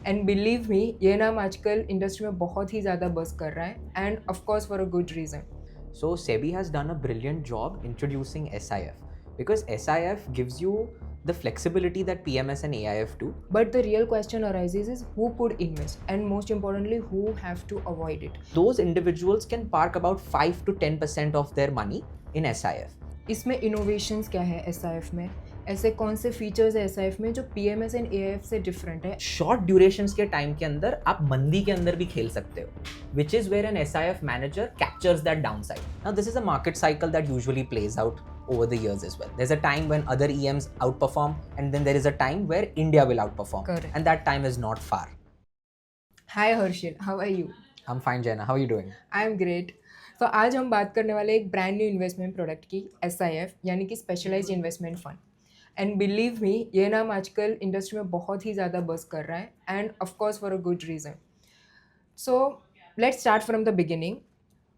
And believe me ये नाम आजकल इंडस्ट्री में बहुत ही ज़्यादा बज़ कर रहा है end of course for a good reason. So SEBI has done a brilliant job introducing SIF because SIF gives you the flexibility that PMS and AIF do. But the real question arises is who could invest and most importantly who have to avoid it. Those individuals can park about 5 to 10% of their money in SIF. इसमें innovations क्या है SIF में, ऐसे कौन से features है SIF में जो PMS एंड AIF से डिफरेंट है. शॉर्ट ड्यूरेशंस के टाइम के अंदर आप मंदी के अंदर भी खेल सकते हो, which is where an SIF manager captures that downside. Now this is a market cycle that usually plays out over the years as well. There's a time when other EMs outperform and then there is a time where India will outperform. Correct. And that time is not far. Hi Harshil, how are you? I'm fine, Jaina. How are you doing? I'm great. तो आज हम बात करने वाले एक brand new investment product की SIF यानी कि specialised investment fund. And believe me ये नाम आजकल इंडस्ट्री में बहुत ही ज़्यादा बज़ कर रहा है end of course for a good reason. So let's start from the beginning.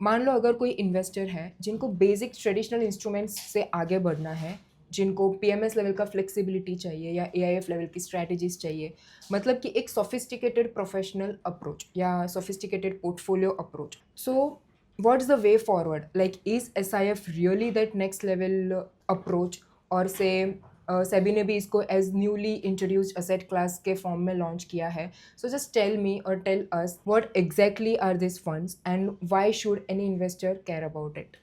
मान लो अगर कोई इन्वेस्टर है जिनको बेसिक ट्रेडिशनल इंस्ट्रूमेंट्स से आगे बढ़ना है, जिनको PMS लेवल का फ्लेक्सिबिलिटी चाहिए या AIF लेवल की स्ट्रैटेजीज चाहिए, मतलब कि एक सोफिस्टिकेटेड प्रोफेशनल अप्रोच या sophisticated portfolio approach. So what's the way forward? Like is SIF really that next level approach? और से सेबी ने भी इसको as newly introduced asset class के फॉर्म में लॉन्च किया है. सो जस्ट टेल मी और tell us what exactly are this funds and why should any investor care about it.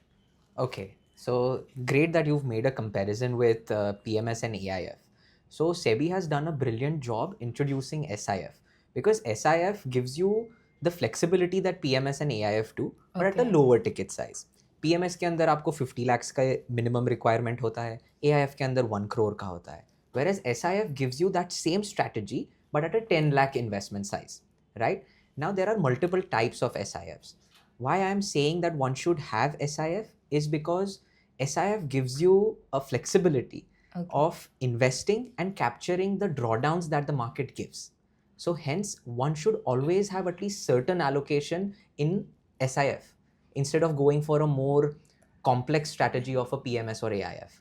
Okay, so great that you've made a comparison with PMS and AIF. So SEBI has done a brilliant job introducing SIF because SIF gives you the flexibility that PMS and AIF do, but at a Okay. lower ticket size. PMS के अंदर आपको 50 lakhs का minimum requirement होता है, AIF के अंदर 1 crore का होता है, whereas SIF gives you that same strategy but at a 10 lakh investment size, right? Now there are multiple types of SIFs. Why I am saying that one should have SIF is because SIF gives you a flexibility Okay. of investing and capturing the drawdowns that the market gives. So hence one should always have at least certain allocation in SIF instead of going for a more complex strategy of a PMS or AIF.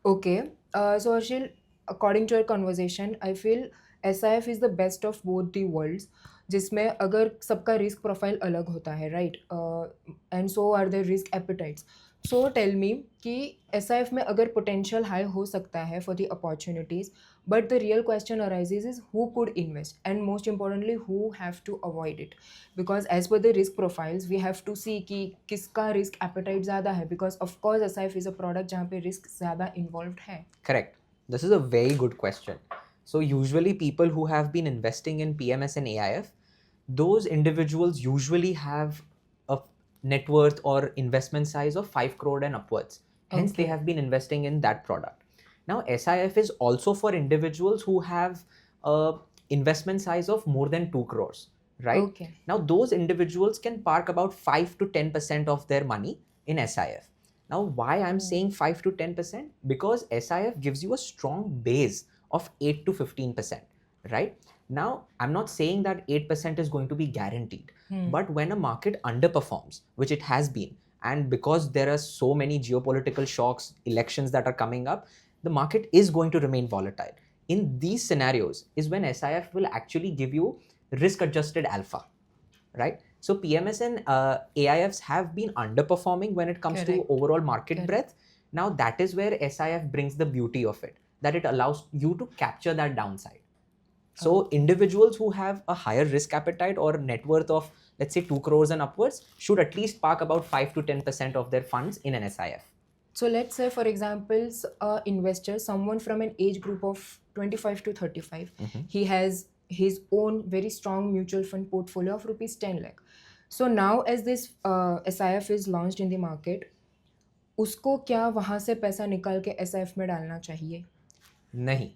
Okay. So Harshil, according to our conversation, I feel SIF is the best of both the worlds. जिसमें अगर सबका risk profile अलग होता है, right, and so are there risk appetites. So tell me कि SIF में अगर potential high हो सकता है for the opportunities, but the real question arises is who could invest and most importantly who have to avoid it. Because as per the risk profiles we have to see कि किसका risk appetite ज़्यादा है, because of course SIF is a product जहाँ पे risk ज़्यादा involve है. Correct. This is a very good question. So usually people who have been investing in PMS and AIF, those individuals usually have a net worth or investment size of 5 crore and upwards. Hence they Okay. have been investing in that product. Now SIF is also for individuals who have a investment size of more than 2 crores, right? Okay. Now those individuals can park about 5 to 10% of their money in SIF. Now, why I'm saying 5 to 10%? Because SIF gives you a strong base of 8 to 15%, right? Now, I'm not saying that 8% is going to be guaranteed, but when a market underperforms, which it has been, and because there are so many geopolitical shocks, elections that are coming up, the market is going to remain volatile. In these scenarios is when SIF will actually give you risk-adjusted alpha, right? So PMS and AIFs have been underperforming when it comes Correct. to overall market Correct. breadth. Now that is where SIF brings the beauty of it, that it allows you to capture that downside. So individuals who have a higher risk appetite or net worth of, let's say, 2 crores and upwards should at least park about 5 to 10% of their funds in an SIF. So let's say, for example, a investor, someone from an age group of 25 to 35, he has his own very strong mutual fund portfolio of rupees 10 lakh. So now as this SIF is launched in the market, उसको क्या वहाँ से पैसा निकाल के SIF में डालना चाहिए? नहीं,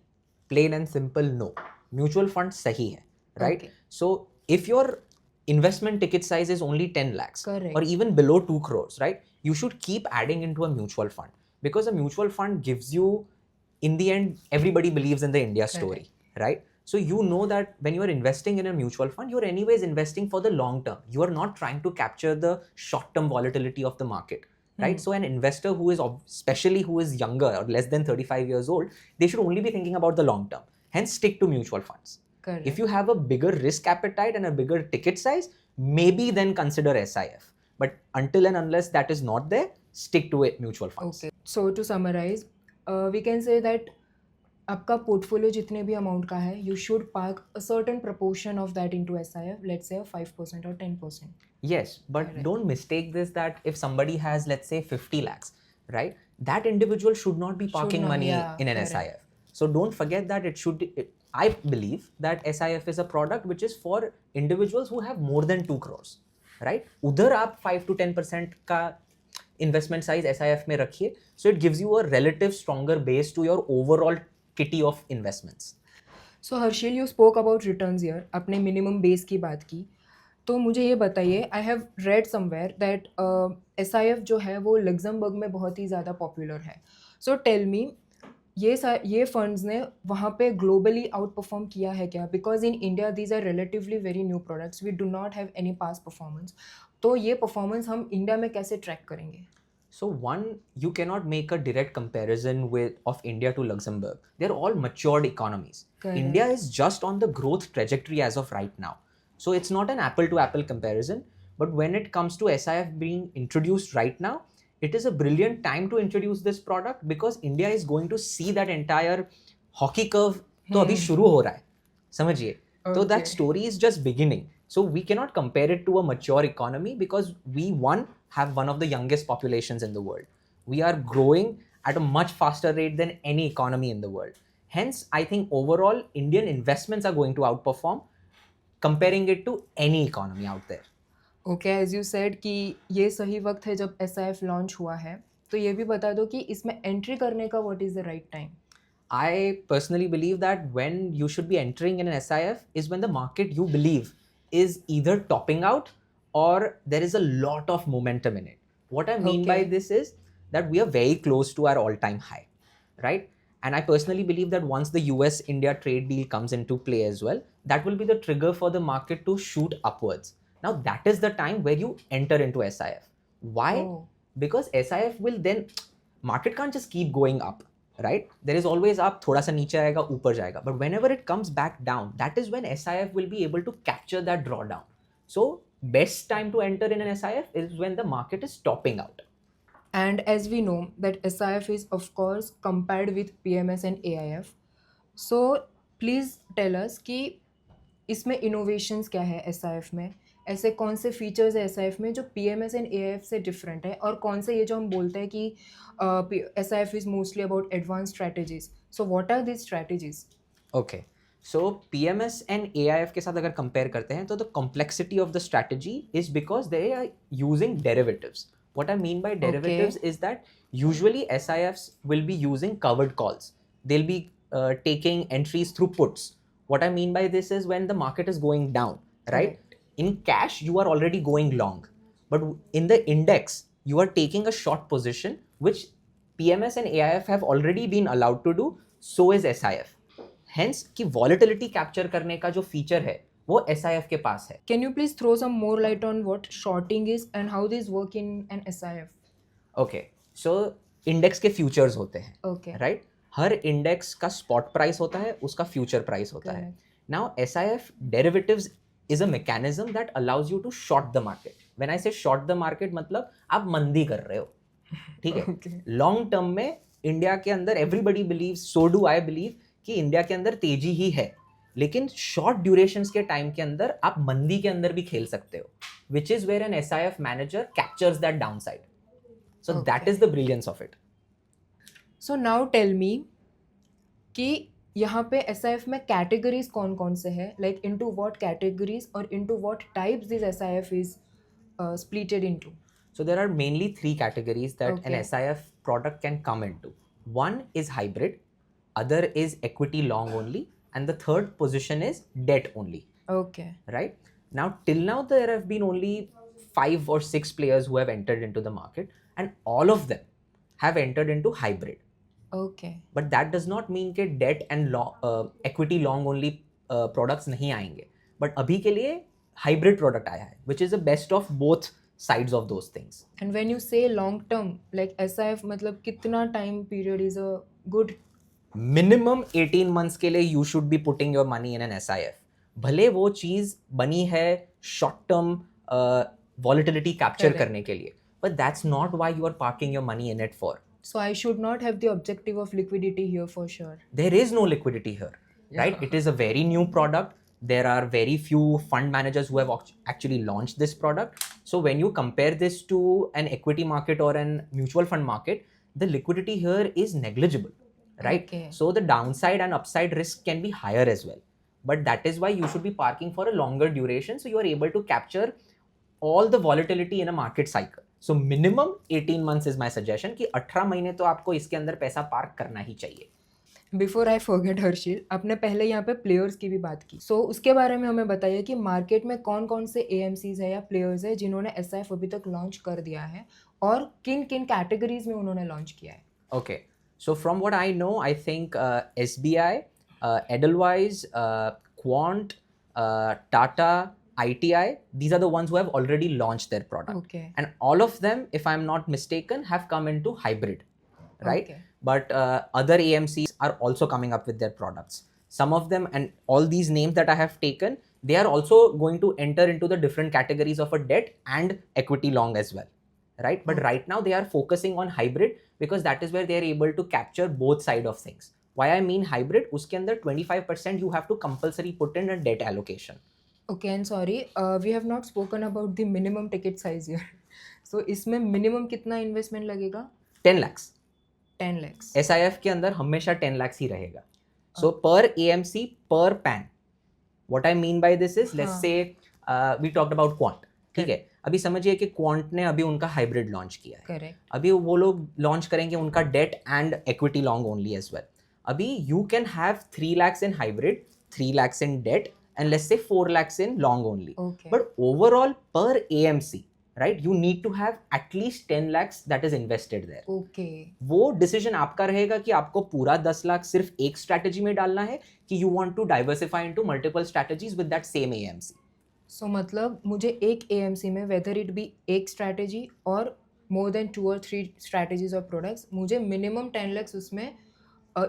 plain and simple no. Mutual fund सही है, right? Okay. So if your investment ticket size is only 10 lakhs Correct. or even below 2 crores, right? You should keep adding into a mutual fund because a mutual fund gives you, in the end, everybody believes in the India story, right? So you know that when you are investing in a mutual fund, you're anyways investing for the long term. You are not trying to capture the short-term volatility of the market, right? So an investor who is, especially who is younger or less than 35 years old, they should only be thinking about the long term. Hence, stick to mutual funds. Correct. If you have a bigger risk appetite and a bigger ticket size, maybe then consider SIF. But until and unless that is not there, stick to it mutual funds. Okay. So to summarize, we can say that आपका portfolio जितने भी amount का है, you should park a certain proportion of that into SIF, let's say 5% or 10%. Yes, but Correct. don't mistake this that if somebody has, let's say, 50 lakhs, right? That individual should not be parking not, money yeah, in an correct. SIF. So don't forget that I believe that SIF is a product which is for individuals who have more than 2 crores, right? उधर आप 5 to 10% का investment size SIF में रखिए, so it gives you a relative stronger base to your overall kitty of investments. So Harshil, you spoke about returns here, आपने minimum base की बात की, तो मुझे ये बताइए, I have read somewhere that SIF जो है वो लग्जमबर्ग में बहुत ही ज़्यादा पॉपुलर है. सो टेल मी, ये फंड्स ने वहाँ पे ग्लोबली आउट परफॉर्म किया है क्या? Because in India these are relatively very new products, we do not have any past performance. तो ये परफॉर्मेंस हम इंडिया में कैसे ट्रैक करेंगे? So one, you cannot make a direct comparison of India to Luxembourg. They're all matured economies. Correct. India is just on the growth trajectory as of right now. So it's not an apple to apple comparison. But when it comes to SIF being introduced right now, it is a brilliant time to introduce this product because India is going to see that entire hockey curve तो अभी शुरू हो रहा है, समझिए. So that Okay. story is just beginning. So we cannot compare it to a mature economy because we have one of the youngest populations in the world. We are growing at a much faster rate than any economy in the world. Hence, I think overall Indian investments are going to outperform comparing it to any economy out there. Okay, as you said कि ये सही वक्त है जब SIF launch हुआ है, तो ये भी बता दो कि इसमें एंट्री करने का what is the right time? I personally believe that when you should be entering in an SIF is when the market you believe is either topping out or there is a lot of momentum in it. What I mean by Okay. this is that we are very close to our all-time high, right? And I personally believe that once the US-India trade deal comes into play as well, that will be the trigger for the market to shoot upwards. Now that is the time where you enter into SIF. Why? Oh. Because SIF will then, market can't just keep going up. Right? There is always up, थोड़ा सा नीचे आएगा, ऊपर जाएगा. But whenever it comes back down, that is when SIF will be able to capture that drawdown. So best time to enter in an SIF is when the market is topping out. And as we know that SIF is of course compared with PMS and AIF. So please tell us कि इसमें innovations क्या है SIF में? ऐसे कौन से features है SIF में जो PMS एंड AIF से डिफरेंट है, और कौन से ये जो हम बोलते हैं कि SIF is mostly about advanced strategies. So what are these strategies? Okay. So PMS and AIF के साथ अगर compare करते हैं तो the complexity of the strategy is because they are using derivatives. What I mean by derivatives is that usually SIFs will be using covered calls. They'll be taking entries through puts. What I mean by this is when the market is going down, right? Correct. In cash, you are already going long. But in the index, you are taking a short position, which PMS and AIF have already been allowed to do. So is SIF. Hence, कि volatility capture करने का जो feature है, वो SIF के पास है. Can you please throw some more light on what shorting is and how these work in an SIF? Okay. So index के futures होते हैं. Okay. Right? हर index का spot price होता है, उसका future price होता है. Correct. Now, SIF derivatives is a mechanism that allows you to short the market. When I say short the market, मतलब आप मंदी कर रहे हो, ठीक है? Okay. लॉन्ग टर्म में इंडिया के अंदर everybody believe, so do I believe, कि इंडिया के अंदर तेजी ही है, लेकिन शॉर्ट ड्यूरेशंस के टाइम के अंदर आप मंदी के अंदर भी खेल सकते हो, which is where an SIF manager captures that down side. So that is the brilliance of it. So now tell me कि यहाँ पे SIF में कैटेगरीज कौन कौन से हैं, लाइक इनटू व्हाट कैटेगरीज और into what types this SIF is splitted into? So there are mainly 3 categories that an Okay. SIF product can come into. One is hybrid, other is equity long only, and the third position is debt only, Okay. right? Now, till now, there have been only 5 or 6 players who have entered into the market, and all of them have entered into hybrid. Okay. But that does not mean कि debt and equity long only products नहीं आएंगे. But अभी के लिए hybrid product आया है, which is the best of both sides of those things. And when you say long term, like SIF मतलब कितना time period is a good minimum 18 months के लिए you should be putting your money in an SIF. भले वो चीज बनी है short term volatility capture Correct. करने के लिए, but that's not why you are parking your money in it for. So I should not have the objective of liquidity here for sure. There is no liquidity here, right? Yeah. It is a very new product. There are very few fund managers who have actually launched this product. So when you compare this to an equity market or an mutual fund market, the liquidity here is negligible, right? Okay. So the downside and upside risk can be higher as well. But that is why you should be parking for a longer duration, so you are able to capture all the volatility in a market cycle. So minimum 18 months is my suggestion कि 18 महीने तो आपको इसके अंदर पैसा park करना ही चाहिए. Before I forget Harsil, आपने पहले यहाँ पे प्लेयर्स की भी बात की. सो उसके बारे में हमें बताइए कि मार्केट में कौन कौन से AMCs है या प्लेयर्स है जिन्होंने SIF अभी तक लॉन्च कर दिया है और किन किन कैटेगरीज में उन्होंने लॉन्च किया है. Okay, so from what I know, I think SBI, Edelweiss, Quant, Tata, ITI, these are the ones who have already launched their product. Okay. And all of them, if I'm not mistaken, have come into hybrid, right? Okay. But other AMCs are also coming up with their products. Some of them, and all these names that I have taken, they are also going to enter into the different categories of a debt and equity long as well, right? But right now they are focusing on hybrid because that is where they are able to capture both side of things. Why I mean hybrid, uske andar 25% you have to compulsory put in a debt allocation. Okay, and sorry, we have not spoken about the minimum ticket size here. So इसमें minimum कितना investment लगेगा? 10 lakhs. 10 lakhs. SIF के अंदर हमेशा 10 lakhs ही रहेगा. So per AMC per PAN. What I mean by this is, let's say we talked about Quant. ठीक है, अभी समझिए कि Quant ने अभी उनका हाइब्रिड लॉन्च किया है. Correct. अभी वो लोग लॉन्च करेंगे उनका debt and equity long only as well. अभी you can have 3 lakhs in hybrid, 3 lakhs in debt, and let's say 4 lakhs in long only. Okay. But overall per AMC, right, you need to have at least 10 lakhs that is invested there. Okay. वो decision आपका रहेगा कि आपको पूरा 10 लाख सिर्फ एक strategy में डालना है कि you want to diversify into multiple strategies with that same AMC. So मतलब मुझे एक AMC में whether it be एक strategy और more than 2 or 3 strategies or products, मुझे minimum 10 lakhs उसमें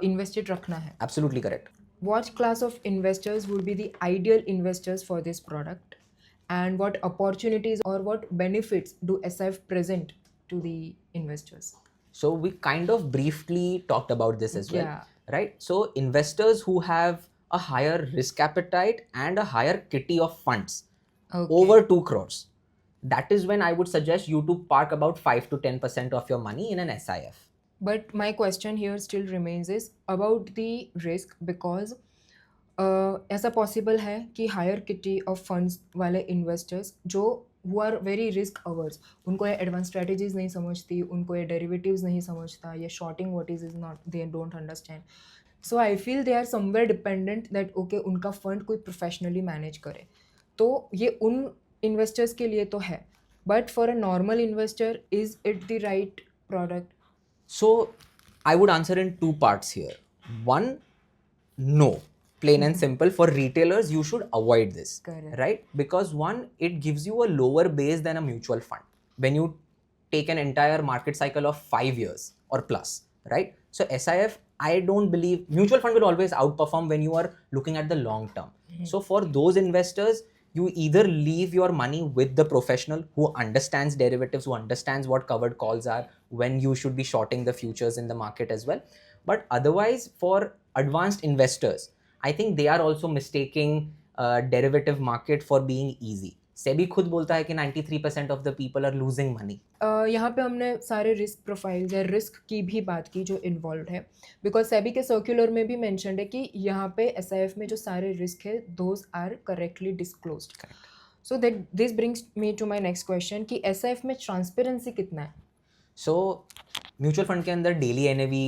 invested रखना है. Absolutely correct. What class of investors would be the ideal investors for this product, and what opportunities or what benefits do SIF present to the investors? So we kind of briefly talked about this as well, Yeah. right? So investors who have a higher risk appetite and a higher kitty of funds Okay. over 2 crores, that is when I would suggest you to park about 5 to 10% of your money in an SIF. But my question here still remains is about the risk, because ऐसा possible है कि higher kitty of funds वाले investors जो who are very risk averse, उनको ये advance strategies नहीं समझती, उनको ये डेरिवेटिव्स नहीं समझता, ये shorting what is not, they don't understand. So I feel they are somewhere dependent that okay उनका फंड कोई प्रोफेशनली मैनेज करे. तो ये उन इन्वेस्टर्स के लिए तो है, but for a normal investor is it the right product? So I would answer in 2 parts here. One, no. Plain and simple. For retailers, you should avoid this. Correct. Right? Because one, it gives you a lower base than a mutual fund when you take an entire market cycle of 5 years or plus. Right? So SIF, I don't believe mutual fund will always outperform when you are looking at the long term. So for those investors, you either leave your money with the professional who understands derivatives, who understands what covered calls are, when you should be shorting the futures in the market as well. But otherwise, for advanced investors, I think they are also mistaking derivative market for being easy. SEBI खुद बोलता है कि 93% of the people are losing money. यहाँ पे हमने सारे risk profiles या risk की भी बात की जो इन्वॉल्व है, बिकॉज सेबी के सर्कुलर में भी मेंशन्ड है कि यहाँ पे SIF में जो सारे रिस्क है those are correctly disclosed. So that this brings me to my next question कि SIF में ट्रांसपेरेंसी कितना है? So म्यूचुअल फंड के अंदर डेली NAV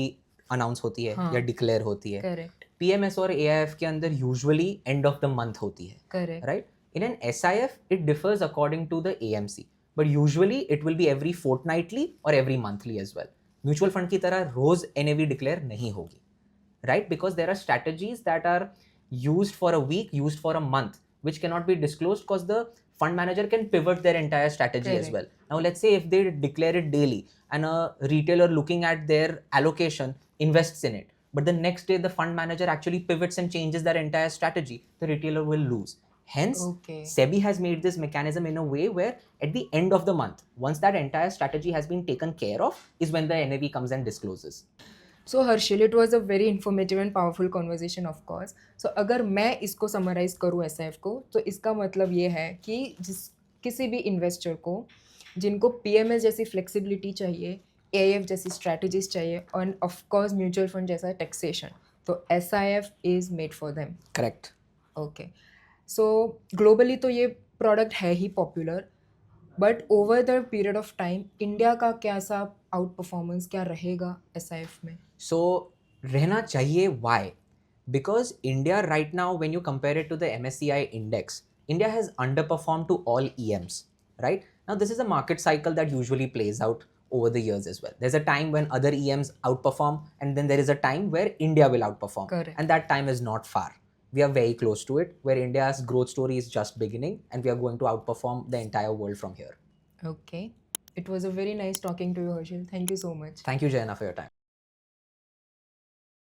अनाउंस होती है या डिक्लेयर होती है. करेक्ट. PMS और AIF के अंदर usually end of the month होती है. Correct. Right? In an SIF, it differs according to the AMC, but usually it will be every fortnightly or every monthly as well. Mutual fund की तरह रोज NAV declare नहीं होगी, right? Because there are strategies that are used for a week, used for a month, which cannot be disclosed because the fund manager can pivot their entire strategy as well. Now, let's say if they declare it daily and a retailer looking at their allocation invests in it, but the next day the fund manager actually pivots and changes their entire strategy, the retailer will lose. Hence, Okay. SEBI has made this mechanism in a way where at the end of the month, once that entire strategy has been taken care of, is when the NAV comes and discloses. So Harshil, it was a very informative and powerful conversation of course. सो अगर मैं इसको summarise करूँ S को, तो इसका मतलब ये है कि किसी भी इन्वेस्टर को जिनको PMS जैसी फ्लेक्सिबिलिटी चाहिए, AIF जैसी स्ट्रैटेजीज चाहिए, और ऑफकोर्स म्यूचुअल फंड जैसा टैक्सेशन, तो SIF is made for them. Correct. Okay. So globally तो ये प्रोडक्ट है ही popular, but over the period of time India का कैसा आउट परफॉर्मेंस क्या रहेगा SIF में? So, रहना चाहिए, why? Because India right now, when you compare it to the MSCI index, India has underperformed to all EMs, right? Now, this is a market cycle that usually plays out over the years as well. There's a time when other EMs outperform, and then there is a time where India will outperform. Correct. And that time is not far. We are very close to it, where India's growth story is just beginning, and we are going to outperform the entire world from here. Okay. It was a very nice talking to you, Harshil. Thank you so much. Thank you, Jayana, for your time.